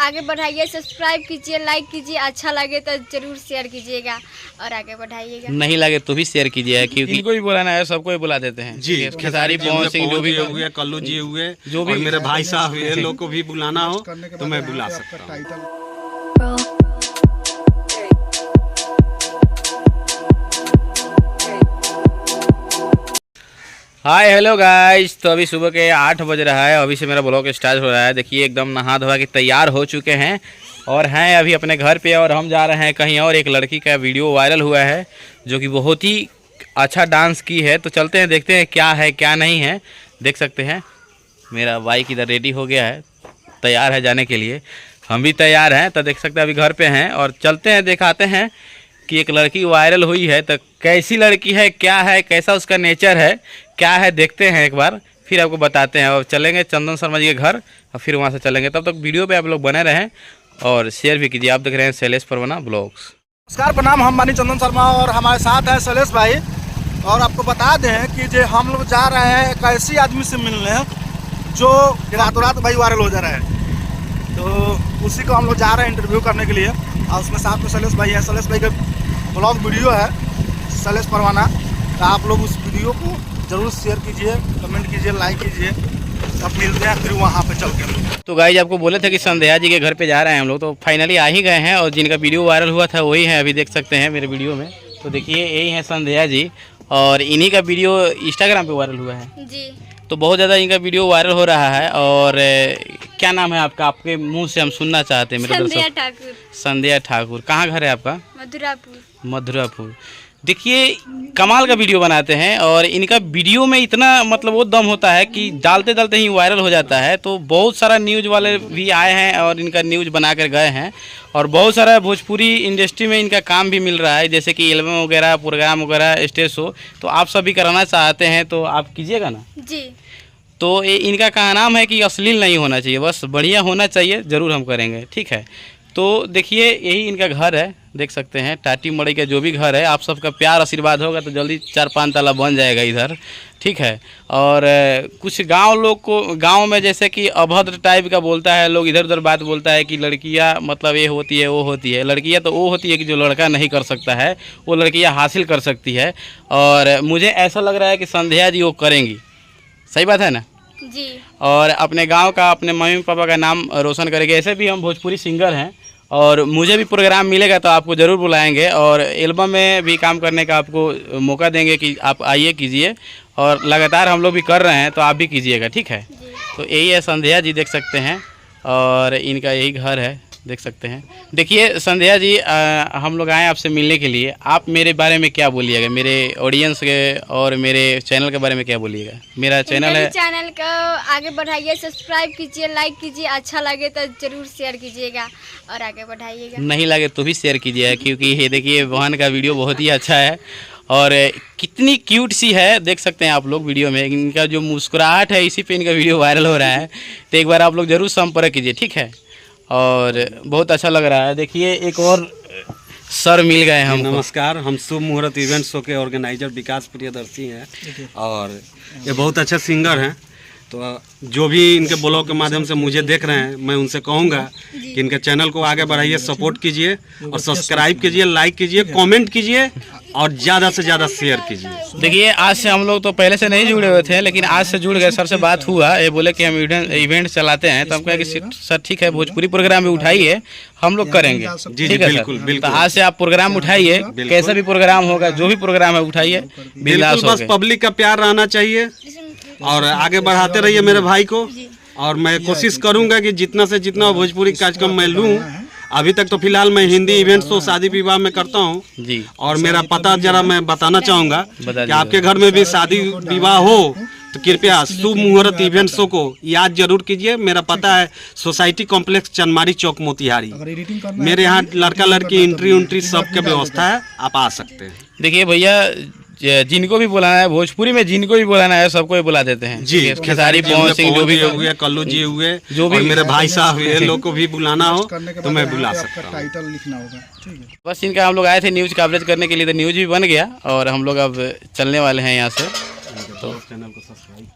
आगे बढ़ाइए, सब्सक्राइब कीजिए, लाइक कीजिए, अच्छा लगे तो जरूर शेयर कीजिएगा और आगे बढ़ाइएगा, नहीं लगे तो भी शेयर कीजिएगा, क्योंकि इनको भी बुलाना है, सबको ही बुला देते हैं जी। खेसारी पवन सिंह जो भी हुए, कल्लू जी हुए, जो भी मेरे भाई साहब हुए, लोग को भी बुलाना हो तो मैं बुला सकता हूँ। हाय हेलो गाइस, तो अभी सुबह के 8 बज रहा है, अभी से मेरा ब्लॉग स्टार्ट हो रहा है। देखिए एकदम नहा धोवा के तैयार हो चुके हैं और हैं अभी अपने घर पे, और हम जा रहे हैं कहीं और। एक लड़की का वीडियो वायरल हुआ है जो कि बहुत ही अच्छा डांस की है, तो चलते हैं देखते हैं क्या है क्या नहीं है। देख सकते हैं मेरा बाइक इधर रेडी हो गया है, तैयार है जाने के लिए, हम भी तैयार हैं। तो देख सकते हैं अभी घर पर हैं और चलते हैं दिखाते हैं कि एक लड़की वायरल हुई है, तो कैसी लड़की है, क्या है, कैसा उसका नेचर है, क्या है, देखते हैं एक बार, फिर आपको बताते हैं। और चलेंगे चंदन शर्मा जी के घर और फिर वहाँ से चलेंगे। तब तक वीडियो पे आप लोग बने रहें और शेयर भी कीजिए। आप देख रहे हैं शैलेश परवाना ब्लॉग्स। नमस्कार, प्रणाम, हम बानी चंदन शर्मा और हमारे साथ है शैलेश भाई। और आपको बता दें कि जो हम लोग जा रहे हैं एक ऐसी आदमी से मिलने जो रातों रात भाई वायरल हो जा रहा है, तो उसी को हम लोग जा रहे हैं इंटरव्यू करने के लिए। और उसमें साथ में शैलेश भाई है। शैलेश भाई का ब्लॉग वीडियो है शैलेश परवाना, तो आप लोग उस वीडियो को जरूर शेयर कीजिए, कमेंट कीजिए, लाइक कीजिए। अब मिलते हैं फिर वहाँ पे चल के। तो गाइस आपको बोले थे कि संध्या जी के घर पे जा रहे हैं हम लोग, तो फाइनली आ ही गए हैं और जिनका वीडियो वायरल हुआ था वही है, अभी देख सकते हैं मेरे वीडियो में। तो देखिए यही है संध्या जी और इन्हीं का वीडियो इंस्टाग्राम पे वायरल हुआ है जी। तो बहुत ज़्यादा इनका वीडियो वायरल हो रहा है। और क्या नाम है आपका, आपके मुँह से हम सुनना चाहते हैं मेरे दर्शक। संध्या ठाकुर। कहाँ घर है आपका? मधुरापुर। मधुरापुर। देखिए कमाल का वीडियो बनाते हैं और इनका वीडियो में इतना मतलब वो दम होता है कि डालते डालते ही वायरल हो जाता है। तो बहुत सारा न्यूज़ वाले भी आए हैं और इनका न्यूज़ बना कर गए हैं और बहुत सारा भोजपुरी इंडस्ट्री में इनका काम भी मिल रहा है, जैसे कि एल्बम वगैरह, प्रोग्राम वगैरह, स्टेज शो। तो आप सभी कराना चाहते हैं तो आप कीजिएगा ना जी। तो इनका का नाम है कि अश्लील नहीं होना चाहिए, बस बढ़िया होना चाहिए, ज़रूर हम करेंगे, ठीक है। तो देखिए यही इनका घर है, देख सकते हैं टाटी मड़ई का जो भी घर है। आप सबका प्यार आशीर्वाद होगा तो जल्दी 4-5 ताला बन जाएगा इधर, ठीक है। और कुछ गांव में जैसे कि अभद्र टाइप का बोलता है लोग, इधर उधर बात बोलता है कि लड़कियां मतलब ये होती है वो होती है। लड़कियां तो वो होती है कि जो लड़का नहीं कर सकता है वो लड़कियां हासिल कर सकती है। और मुझे ऐसा लग रहा है कि संध्या जी वो करेंगी, सही बात है ना जी। और अपने गांव का, अपने मम्मी पापा का नाम रोशन करेंगे। ऐसे भी हम भोजपुरी सिंगर हैं और मुझे भी प्रोग्राम मिलेगा तो आपको ज़रूर बुलाएंगे और एल्बम में भी काम करने का आपको मौका देंगे कि आप आइए कीजिए। और लगातार हम लोग भी कर रहे हैं तो आप भी कीजिएगा, ठीक है। तो यही है संध्या जी, देख सकते हैं और इनका यही घर है, देख सकते हैं। देखिए संध्या जी, हम लोग आए आपसे मिलने के लिए, आप मेरे बारे में क्या बोलिएगा, मेरे ऑडियंस के और मेरे चैनल के बारे में क्या बोलिएगा? मेरा चैनल है, चैनल को आगे बढ़ाइए, सब्सक्राइब कीजिए, लाइक कीजिए, अच्छा लगे तो जरूर शेयर कीजिएगा और आगे बढ़ाइएगा, नहीं लगे तो भी शेयर कीजिएगा, क्योंकि ये देखिए बहन का वीडियो बहुत ही अच्छा है और कितनी क्यूट सी है, देख सकते हैं आप लोग वीडियो में। इनका जो मुस्कुराहट है इसी पे इनका वीडियो वायरल हो रहा है, तो एक बार आप लोग ज़रूर संपर्क कीजिए, ठीक है। और बहुत अच्छा लग रहा है। देखिए एक और सर मिल गए हम। नमस्कार, हम शुभ मुहूर्त इवेंट शो के ऑर्गेनाइजर विकास प्रियदर्शी हैं और ये बहुत अच्छे सिंगर हैं। तो जो भी इनके ब्लॉग के माध्यम से मुझे देख रहे हैं, मैं उनसे कहूँगा कि इनके चैनल को आगे बढ़ाइए, सपोर्ट कीजिए और सब्सक्राइब कीजिए, लाइक कीजिए, कमेंट कीजिए और ज़्यादा से ज़्यादा शेयर कीजिए। देखिए आज से हम लोग तो पहले से नहीं जुड़े हुए थे, लेकिन आज से जुड़ गए। सर से बात हुआ, ये बोले कि हम इवेंट चलाते हैं, तो हम कहे कि सर ठीक है, भोजपुरी प्रोग्राम भी उठाइए, हम लोग करेंगे, ठीक है बिल्कुल सर। बिल्कुल। तो आज से आप प्रोग्राम उठाइए, कैसा भी प्रोग्राम होगा, जो भी प्रोग्राम है उठाइए, बिल्कुल। बस पब्लिक का प्यार रहना चाहिए और आगे बढ़ाते रहिए मेरे भाई को। और मैं कोशिश करूंगा कि जितना से जितना भोजपुरी कार्यक्रम मैं लूं। अभी तक तो फिलहाल मैं हिंदी इवेंट शो शादी विवाह में करता हूं जी। और मेरा पता जरा मैं बताना चाहूँगा कि आपके घर में भी शादी विवाह हो तो कृपया शुभ मुहूर्त इवेंट शो को याद जरूर कीजिए। मेरा पता है सोसाइटी कॉम्प्लेक्स चनमारी चौक मोतिहारी। मेरे यहाँ लड़का लड़की एंट्री सब की व्यवस्था है, आप आ सकते हैं। देखिए भैया जिनको भी बुलाना है, भोजपुरी में जिनको भी बुलाना है सबको ही बुला देते हैं। जी, खेसारी पवन सिंह जो भी हुए, कल्लू जी हुए, जो भी और मेरे भाई साहब ये लोग को भी बुलाना हो करने के तो बाद मैं यहाँ बुला पे सकता आपका हूँ। टाइटल लिखना होगा, ठीक है। बस इनका हम लोग आए थे न्यूज़ कवरेज करने के लिए, तो न्यूज़ भी बन गया और हम लोग अब चलने वाले हैं यहाँ से। चैनल को सब्सक्राइब